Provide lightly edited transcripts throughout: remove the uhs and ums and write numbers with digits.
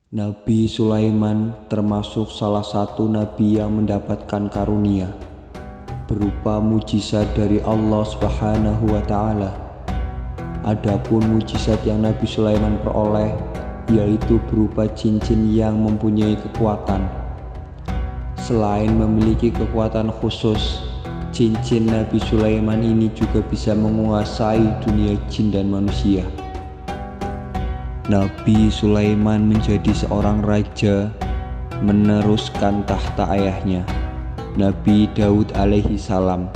Nabi Sulaiman termasuk salah satu nabi yang mendapatkan karunia berupa mujizat dari Allah Subhanahu wa Ta'ala. Adapun mujizat yang Nabi Sulaiman peroleh yaitu berupa cincin yang mempunyai kekuatan. Selain memiliki kekuatan khusus, cincin Nabi Sulaiman ini juga bisa menguasai dunia jin dan manusia. Nabi Sulaiman menjadi seorang raja, meneruskan tahta ayahnya, Nabi Daud alaihi salam.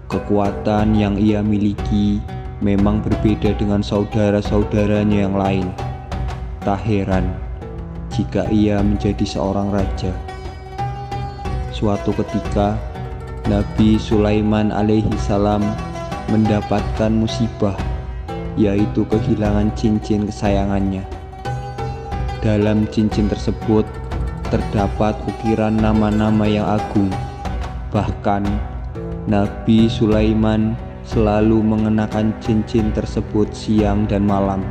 Kekuatan yang ia miliki memang berbeda dengan saudara-saudaranya yang lain. Tak heran jika ia menjadi seorang raja. Suatu ketika, Nabi Sulaiman alaihi salam mendapatkan musibah, yaitu kehilangan cincin kesayangannya. Dalam cincin tersebut terdapat ukiran nama-nama yang agung. Bahkan Nabi Sulaiman selalu mengenakan cincin tersebut siang dan malam.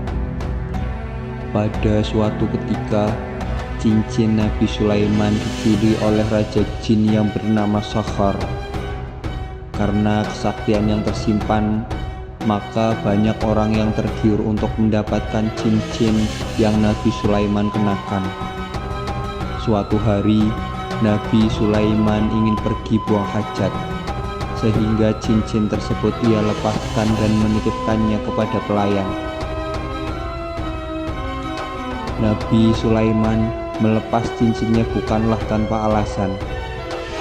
Pada suatu ketika, cincin Nabi Sulaiman dicuri oleh Raja Jin yang bernama Sakhar. Karena kesaktian yang tersimpan, maka banyak orang yang tergiur untuk mendapatkan cincin yang Nabi Sulaiman kenakan. Suatu hari, Nabi Sulaiman ingin pergi buang hajat, sehingga cincin tersebut ia lepaskan dan menitipkannya kepada pelayan. Nabi Sulaiman melepas cincinnya bukanlah tanpa alasan.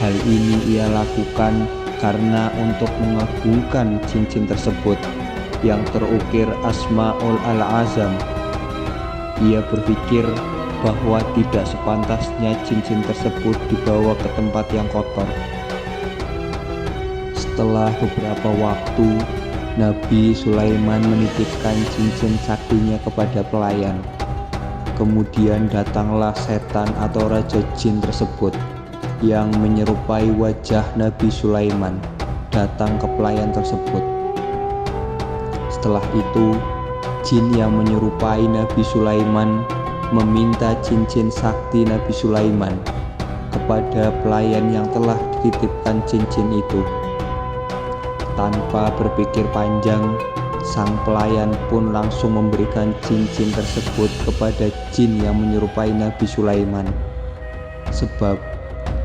Hal ini ia lakukan karena untuk mengagungkan cincin tersebut yang terukir Asmaul Al-Azam. Ia berpikir bahwa tidak sepantasnya cincin tersebut dibawa ke tempat yang kotor. Setelah beberapa waktu, Nabi Sulaiman menitipkan cincin saktinya kepada pelayan. Kemudian datanglah setan atau Raja Jin tersebut yang menyerupai wajah Nabi Sulaiman datang ke pelayan tersebut. Setelah itu, jin yang menyerupai Nabi Sulaiman meminta cincin sakti Nabi Sulaiman kepada pelayan yang telah dititipkan cincin itu. Tanpa berpikir panjang, sang pelayan pun langsung memberikan cincin tersebut kepada jin yang menyerupai Nabi Sulaiman. Sebab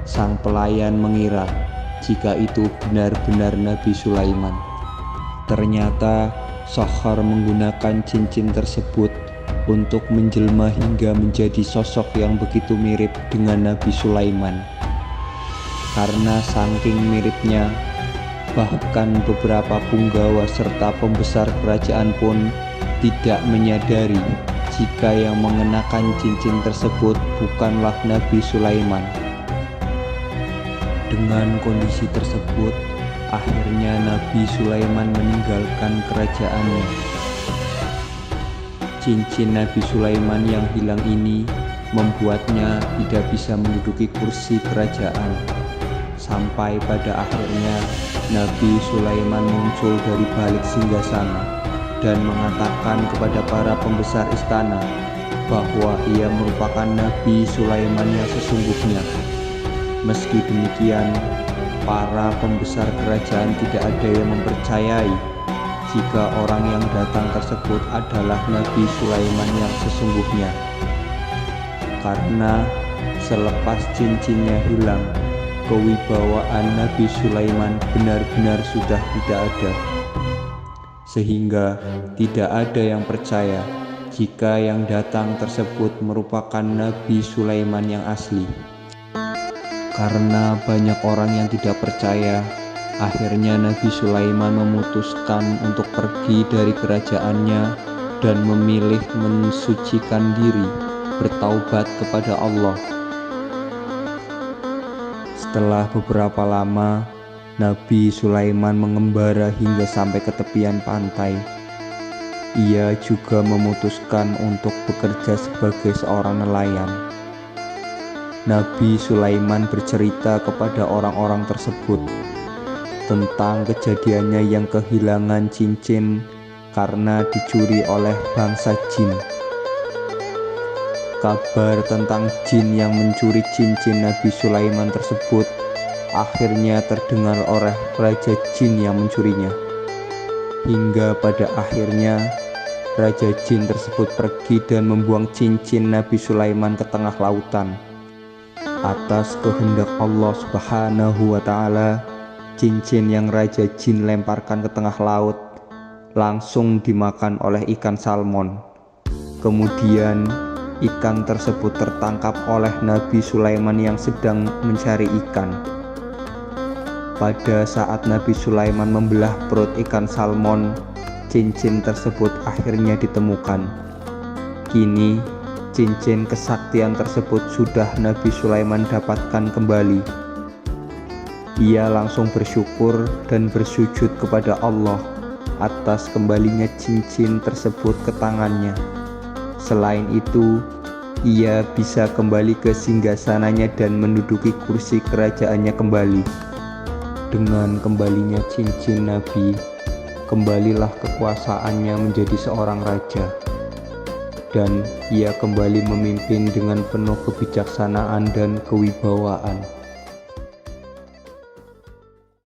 sang pelayan mengira jika itu benar-benar Nabi Sulaiman. Ternyata Sakhar menggunakan cincin tersebut untuk menjelma hingga menjadi sosok yang begitu mirip dengan Nabi Sulaiman. Karena saking miripnya, bahkan beberapa punggawa serta pembesar kerajaan pun tidak menyadari jika yang mengenakan cincin tersebut bukanlah Nabi Sulaiman. Dengan kondisi tersebut, akhirnya Nabi Sulaiman meninggalkan kerajaannya. Cincin Nabi Sulaiman yang hilang ini membuatnya tidak bisa menduduki kursi kerajaan. Sampai pada akhirnya Nabi Sulaiman muncul dari balik singgasana dan mengatakan kepada para pembesar istana bahwa ia merupakan Nabi Sulaiman yang sesungguhnya. Meski demikian, para pembesar kerajaan tidak ada yang mempercayai jika orang yang datang tersebut adalah Nabi Sulaiman yang sesungguhnya. Karena selepas cincinnya hilang, kewibawaan Nabi Sulaiman benar-benar sudah tidak ada. Sehingga tidak ada yang percaya jika yang datang tersebut merupakan Nabi Sulaiman yang asli. Karena banyak orang yang tidak percaya, akhirnya Nabi Sulaiman memutuskan untuk pergi dari kerajaannya dan memilih mensucikan diri, bertaubat kepada Allah. Setelah beberapa lama, Nabi Sulaiman mengembara hingga sampai ke tepian pantai. Ia juga memutuskan untuk bekerja sebagai seorang nelayan. Nabi Sulaiman bercerita kepada orang-orang tersebut tentang kejadiannya yang kehilangan cincin karena dicuri oleh bangsa jin. Kabar tentang jin yang mencuri cincin Nabi Sulaiman tersebut akhirnya terdengar oleh Raja Jin yang mencurinya. Hingga pada akhirnya Raja Jin tersebut pergi dan membuang cincin Nabi Sulaiman ke tengah lautan. Atas kehendak Allah Subhanahu wa Ta'ala, cincin yang Raja Jin lemparkan ke tengah laut langsung dimakan oleh ikan salmon. Kemudian ikan tersebut tertangkap oleh Nabi Sulaiman yang sedang mencari ikan. Pada saat Nabi Sulaiman membelah perut ikan salmon, cincin tersebut akhirnya ditemukan. Kini cincin kesaktian tersebut sudah Nabi Sulaiman dapatkan kembali. Ia langsung bersyukur dan bersujud kepada Allah atas kembalinya cincin tersebut ke tangannya. Selain itu, ia bisa kembali ke singgasananya dan menduduki kursi kerajaannya kembali. Dengan kembalinya cincin Nabi, kembalilah kekuasaannya menjadi seorang raja, dan ia kembali memimpin dengan penuh kebijaksanaan dan kewibawaan.